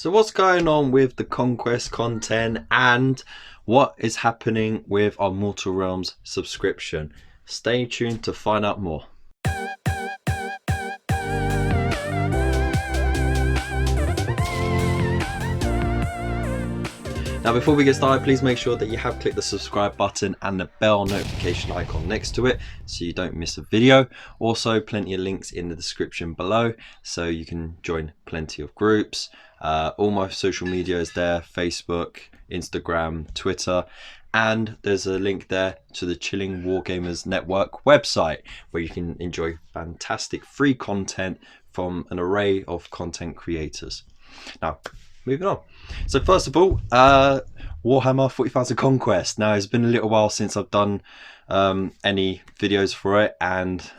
So what's going on with the Conquest content and what is happening with our Mortal Realms subscription? Stay tuned to find out more. Now before we get started, please make sure that you have clicked the subscribe button and the bell notification icon next to it so you don't miss a video. Also, plenty of links in the description below so you can join plenty of groups. All my social media is there: Facebook, Instagram, Twitter, and there's a link there to the Chilling Wargamers Network website where you can enjoy fantastic free content from an array of content creators. Now, moving on. So first of all, Warhammer 40,000 Conquest. Now, it's been a little while since I've done any videos for it, and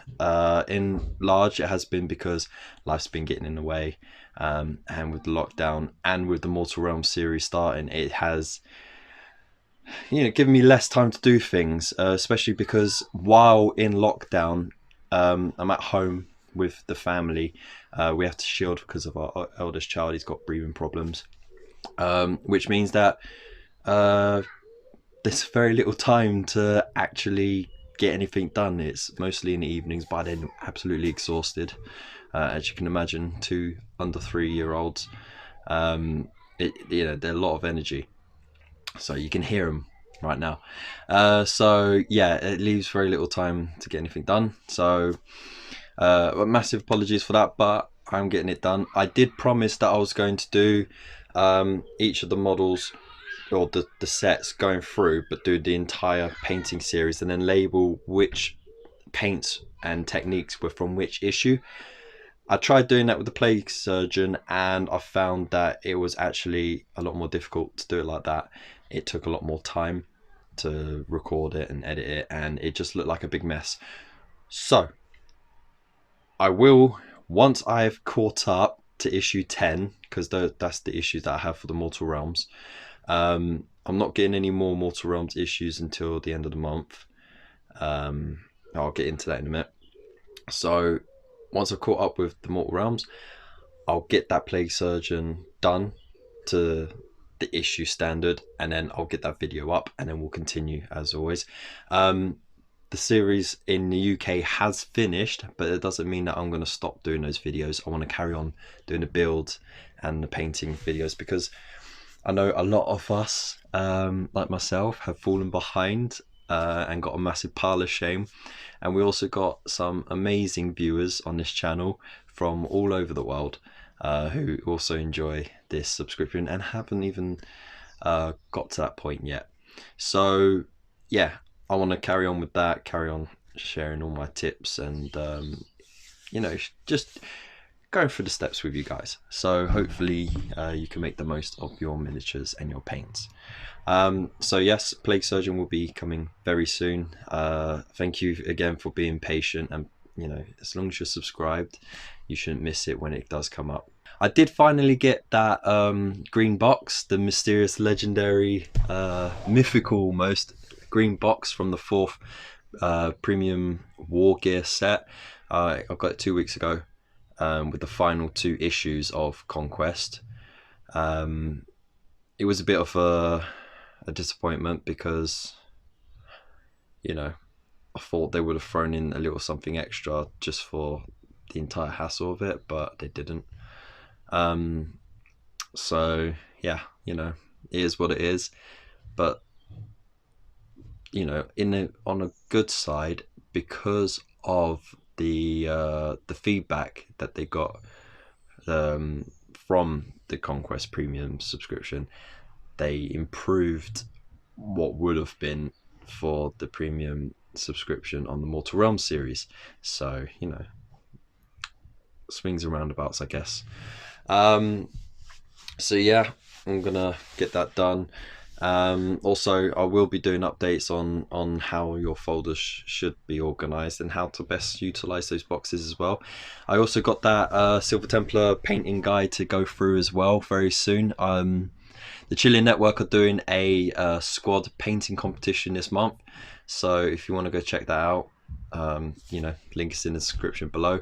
in large it has been because life's been getting in the way, and with the lockdown and with the Mortal Realms series starting, it has given me less time to do things, especially because while in lockdown, I'm at home with the family. We have to shield because of our eldest child. He's got breathing problems, which means that there's very little time to actually get anything done. It's mostly in the evenings. By then, absolutely exhausted, as you can imagine. Two under 3-year-olds, they're a lot of energy, so you can hear them right now. So yeah, it leaves very little time to get anything done. So massive apologies for that, but I'm getting it done. I did promise that I was going to do each of the models or the sets going through, but do the entire painting series and then label which paints and techniques were from which issue. I tried doing that with the Plague Surgeon, and I found that it was actually a lot more difficult to do it like that. It took a lot more time to record it and edit it, and it just looked like a big mess. So I will, once I've caught up to issue 10, because that's the issues that I have for the Mortal Realms. I'm not getting any more Mortal Realms issues until the end of the month. I'll get into that in a minute. So once I've caught up with the Mortal Realms, I'll get that Plague Surgeon done to the issue standard, and then I'll get that video up, and then we'll continue as always. The series in the UK has finished, but it doesn't mean that I'm going to stop doing those videos. I want to carry on doing the build and the painting videos, because I know a lot of us, like myself, have fallen behind and got a massive pile of shame. And we also got some amazing viewers on this channel from all over the world who also enjoy this subscription and haven't even got to that point yet. So yeah, I want to carry on with that, carry on sharing all my tips and just going through the steps with you guys. So hopefully you can make the most of your miniatures and your paints. So yes, Plague Surgeon will be coming very soon. Thank you again for being patient, and as long as you're subscribed, you shouldn't miss it when it does come up. I did finally get that green box, the mysterious, legendary, mythical almost green box from the 4th premium war gear set. I got it 2 weeks ago with the final 2 issues of Conquest. It was a bit of a disappointment because I thought they would have thrown in a little something extra just for the entire hassle of it, but they didn't. So yeah, it is what it is. But on a good side, because of the feedback that they got from the Conquest Premium subscription, they improved what would have been for the premium subscription on the Mortal Realms series. So swings and roundabouts, I guess. So yeah, I'm gonna get that done. Also, I will be doing updates on how your folders should be organized and how to best utilize those boxes as well. I also got that Silver Templar painting guide to go through as well very soon. The Chilean Network are doing a squad painting competition this month, so if you want to go check that out, link is in the description below.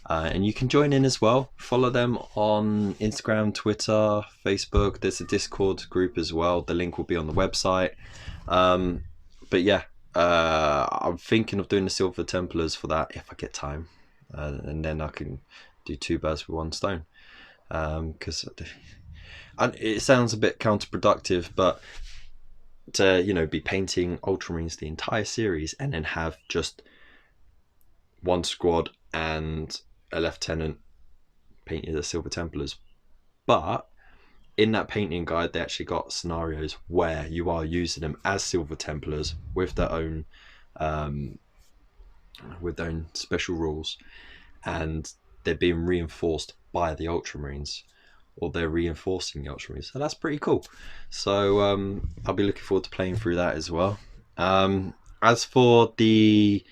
And you can join in as well. Follow them on Instagram, Twitter, Facebook. There's a Discord group as well. The link will be on the website. But yeah, I'm thinking of doing the Silver Templars for that if I get time, and then I can do 2 birds with 1 stone. Because it sounds a bit counterproductive, but to be painting Ultramarines the entire series and then have just 1 squad and a lieutenant painted as Silver Templars. But in that painting guide, they actually got scenarios where you are using them as Silver Templars with their own special rules, and they're being reinforced by the Ultramarines, or they're reinforcing the Ultramarines. So that's pretty cool. So I'll be looking forward to playing through that as well. As for the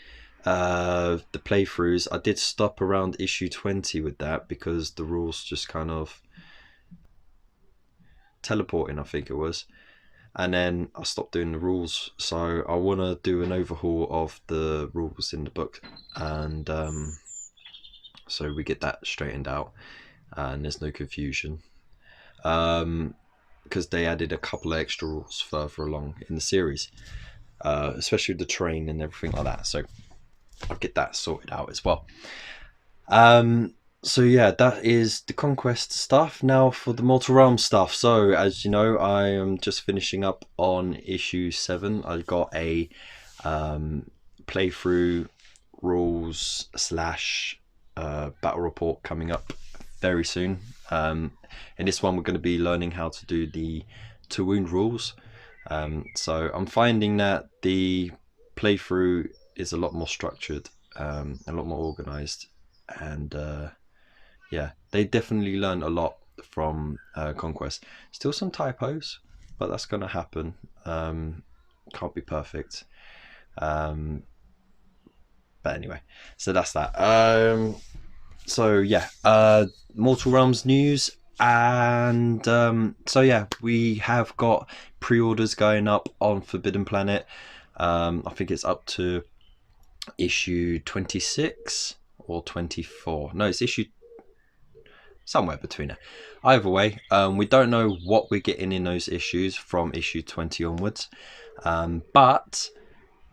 playthroughs, I did stop around issue 20 with that because the rules just kind of teleporting, I think it was, and then I stopped doing the rules. So I want to do an overhaul of the rules in the book, and so we get that straightened out and there's no confusion, because they added a couple of extra rules further along in the series, especially the terrain and everything like that. So I'll get that sorted out as well. So yeah, that is the Conquest stuff. Now for the Mortal Realms stuff. So as you know, I am just finishing up on issue 7. I got a playthrough rules / battle report coming up very soon. In this one, we're going to be learning how to do the to wound rules. So I'm finding that the playthrough is a lot more structured, a lot more organized, and yeah, they definitely learned a lot from Conquest. Still some typos, but that's going to happen. Can't be perfect. But anyway, so that's that. So yeah, Mortal Realms news, and so yeah, we have got pre-orders going up on Forbidden Planet. I think it's up to issue 26 or 24. No, it's issue somewhere between it. Either way, we don't know what we're getting in those issues from issue 20 onwards, but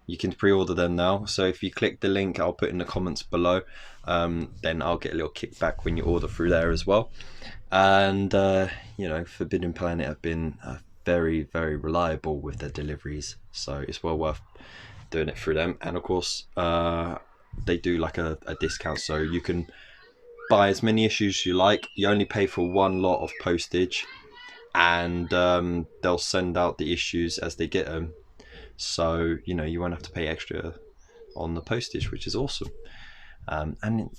you can pre-order them now. So if you click the link I'll put in the comments below, then I'll get a little kickback when you order through there as well. And Forbidden Planet have been very, very reliable with their deliveries, so it's well worth doing it through them. And of course, they do like a discount, so you can buy as many issues as you like. You only pay for 1 lot of postage, and they'll send out the issues as they get them. So you won't have to pay extra on the postage, which is awesome. And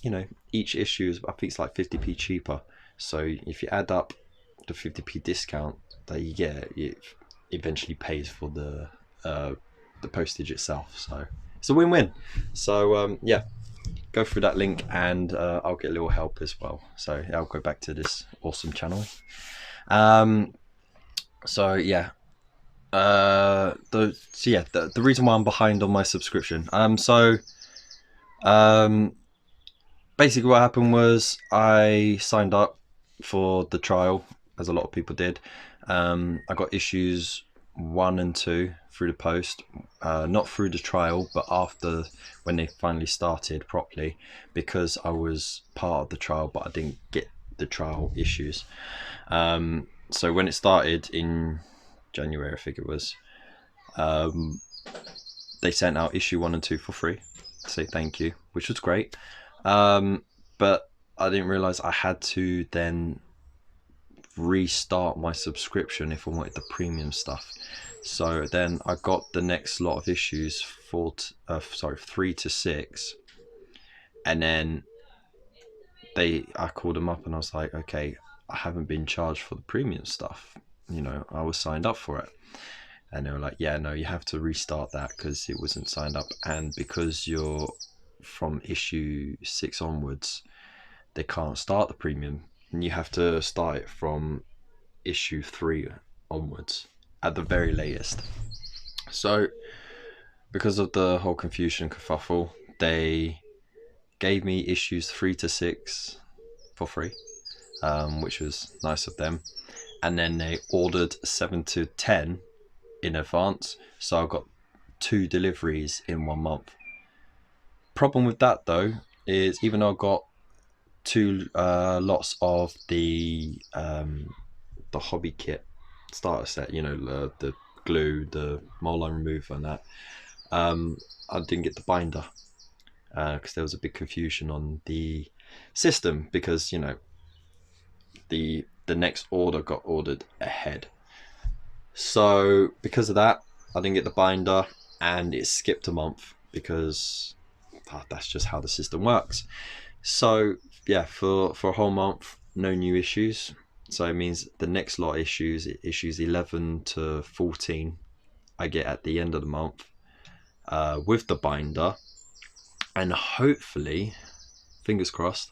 each issue is, I think it's like 50p cheaper. So if you add up the 50p discount that you get, it eventually pays for the postage itself. So it's a win-win. So yeah, go through that link, and I'll get a little help as well. So I'll go back to this awesome channel. So yeah. The reason why I'm behind on my subscription. Basically what happened was I signed up for the trial, as a lot of people did. I got issues 1 and 2 through the post, not through the trial, but after, when they finally started properly, because I was part of the trial but I didn't get the trial issues. So when it started in January, I think it was, they sent out issue 1 and 2 for free to say thank you, which was great. But I didn't realize I had to then restart my subscription if I wanted the premium stuff. So then I got the next lot of issues 3 to 6, and then I called them up and I was like, okay, I haven't been charged for the premium stuff, I was signed up for it. And they were like, yeah, no, you have to restart that because it wasn't signed up, and because you're from issue 6 onwards, they can't start the premium, and you have to start it from issue 3 onwards at the very latest. So because of the whole confusion and kerfuffle, they gave me issues 3 to 6 for free, which was nice of them. And then they ordered 7 to 10 in advance, so I got 2 deliveries in 1 month. Problem with that though is, even though I got 2 lots of the hobby kit starter set, you know, the glue, the moldline remover and that, I didn't get the binder because there was a big confusion on the system, because, you know, the next order got ordered ahead. So because of that, I didn't get the binder, and it skipped a month because that's just how the system works. So yeah, for a whole month, no new issues. So it means the next lot of issues 11 to 14, I get at the end of the month with the binder, and hopefully, fingers crossed,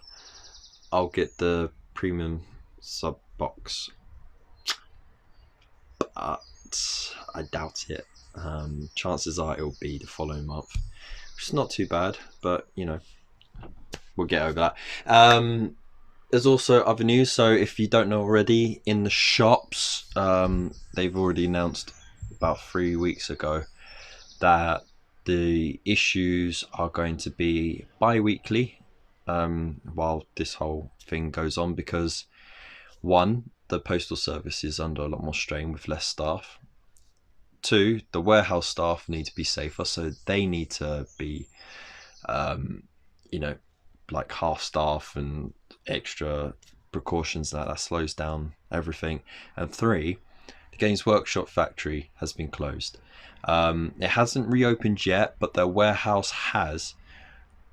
I'll get the premium sub box, but I doubt it. Chances are it'll be the following month, which is not too bad, but you know, we'll get over that. There's also other news. So if you don't know already, in the shops, they've already announced about 3 weeks ago that the issues are going to be bi-weekly while this whole thing goes on, because 1, the postal service is under a lot more strain with less staff. 2, the warehouse staff need to be safer, so they need to be you know, like half staff and extra precautions that slows down everything. And 3, the Games Workshop factory has been closed. It hasn't reopened yet, but their warehouse has.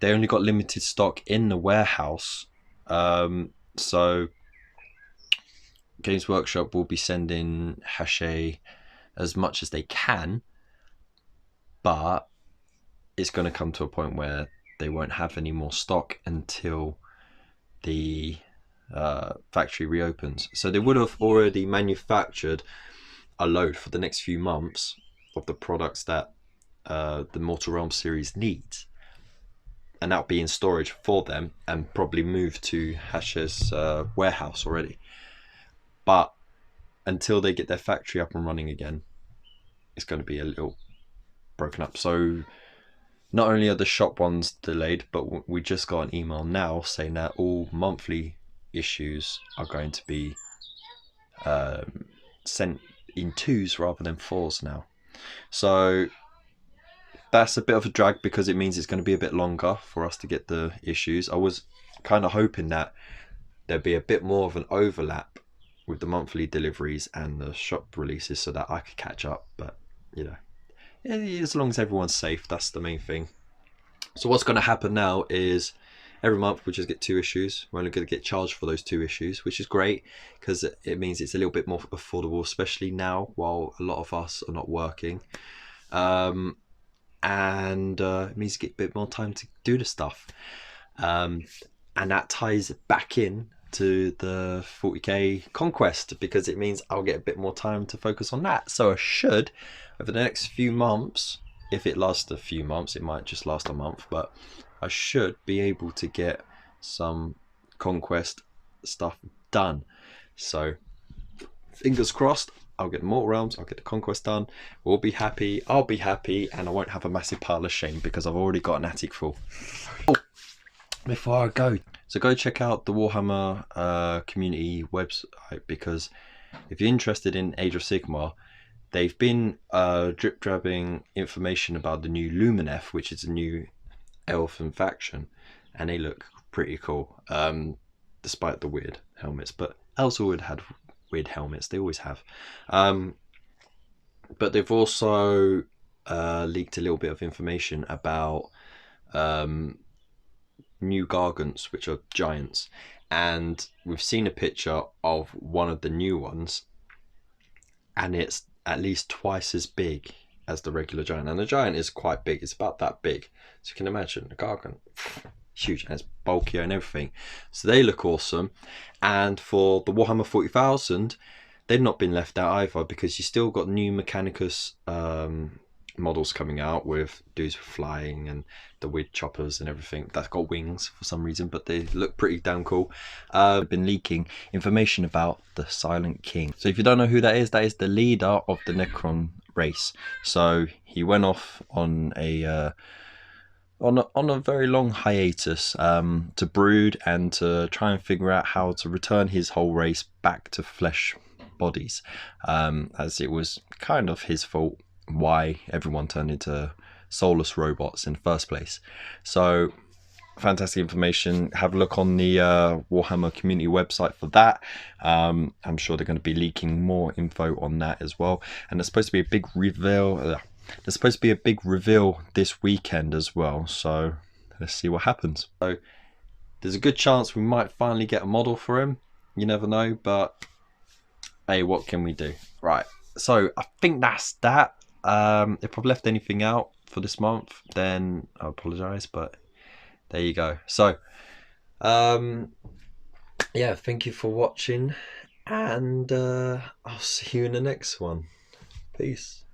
They only got limited stock in the warehouse, so Games Workshop will be sending Hachette as much as they can, but it's going to come to a point where they won't have any more stock until the factory reopens. So they would have already manufactured a load for the next few months of the products that the Mortal Realms series needs, and that'll be in storage for them and probably moved to Hachette's warehouse already. But until they get their factory up and running again, it's going to be a little broken up. So not only are the shop ones delayed, but we just got an email now saying that all monthly issues are going to be sent in 2s rather than 4s now. So that's a bit of a drag, because it means it's going to be a bit longer for us to get the issues. I was kind of hoping that there'd be a bit more of an overlap with the monthly deliveries and the shop releases so that I could catch up, but you know, as long as everyone's safe, that's the main thing. So what's going to happen now is every month we just get 2 issues. We're only going to get charged for those 2 issues, which is great because it means it's a little bit more affordable, especially now while a lot of us are not working. And it means you get a bit more time to do the stuff. And that ties back in to the 40k Conquest, because it means I'll get a bit more time to focus on that. So I should, over the next few months, if it lasts a few months, it might just last a month, but I should be able to get some Conquest stuff done. So fingers crossed, I'll get the Mortal Realms, I'll get the Conquest done, we'll be happy, I'll be happy, and I won't have a massive pile of shame because I've already got an attic full. Before I go, so go check out the Warhammer community website, because if you're interested in Age of Sigmar, they've been drip drabbing information about the new Lumineth, which is a new elfin faction, and they look pretty cool, despite the weird helmets. But Elsewood had weird helmets, they always have. But they've also leaked a little bit of information about new Gargants, which are giants, and we've seen a picture of one of the new ones, and it's at least twice as big as the regular giant, and the giant is quite big, it's about that big, so you can imagine the Gargant, huge, and it's bulkier and everything, so they look awesome. And for the Warhammer 40,000, they've not been left out either, because you still got new Mechanicus models coming out with dudes flying and the weird choppers and everything that's got wings for some reason, but they look pretty damn cool. Been leaking information about the Silent King. So if you don't know who that is the leader of the Necron race. So he went off on a on a very long hiatus to brood and to try and figure out how to return his whole race back to flesh bodies, as it was kind of his fault why everyone turned into soulless robots in the first place. So fantastic information. Have a look on the Warhammer community website for that. I'm sure they're going to be leaking more info on that as well, and there's supposed to be a big reveal there's supposed to be a big reveal this weekend as well, so let's see what happens. So there's a good chance we might finally get a model for him. You never know, but hey, what can we do? Right, so I think that's that. If I've left anything out for this month, then I apologize, but there you go. So yeah, thank you for watching, and I'll see you in the next one. Peace.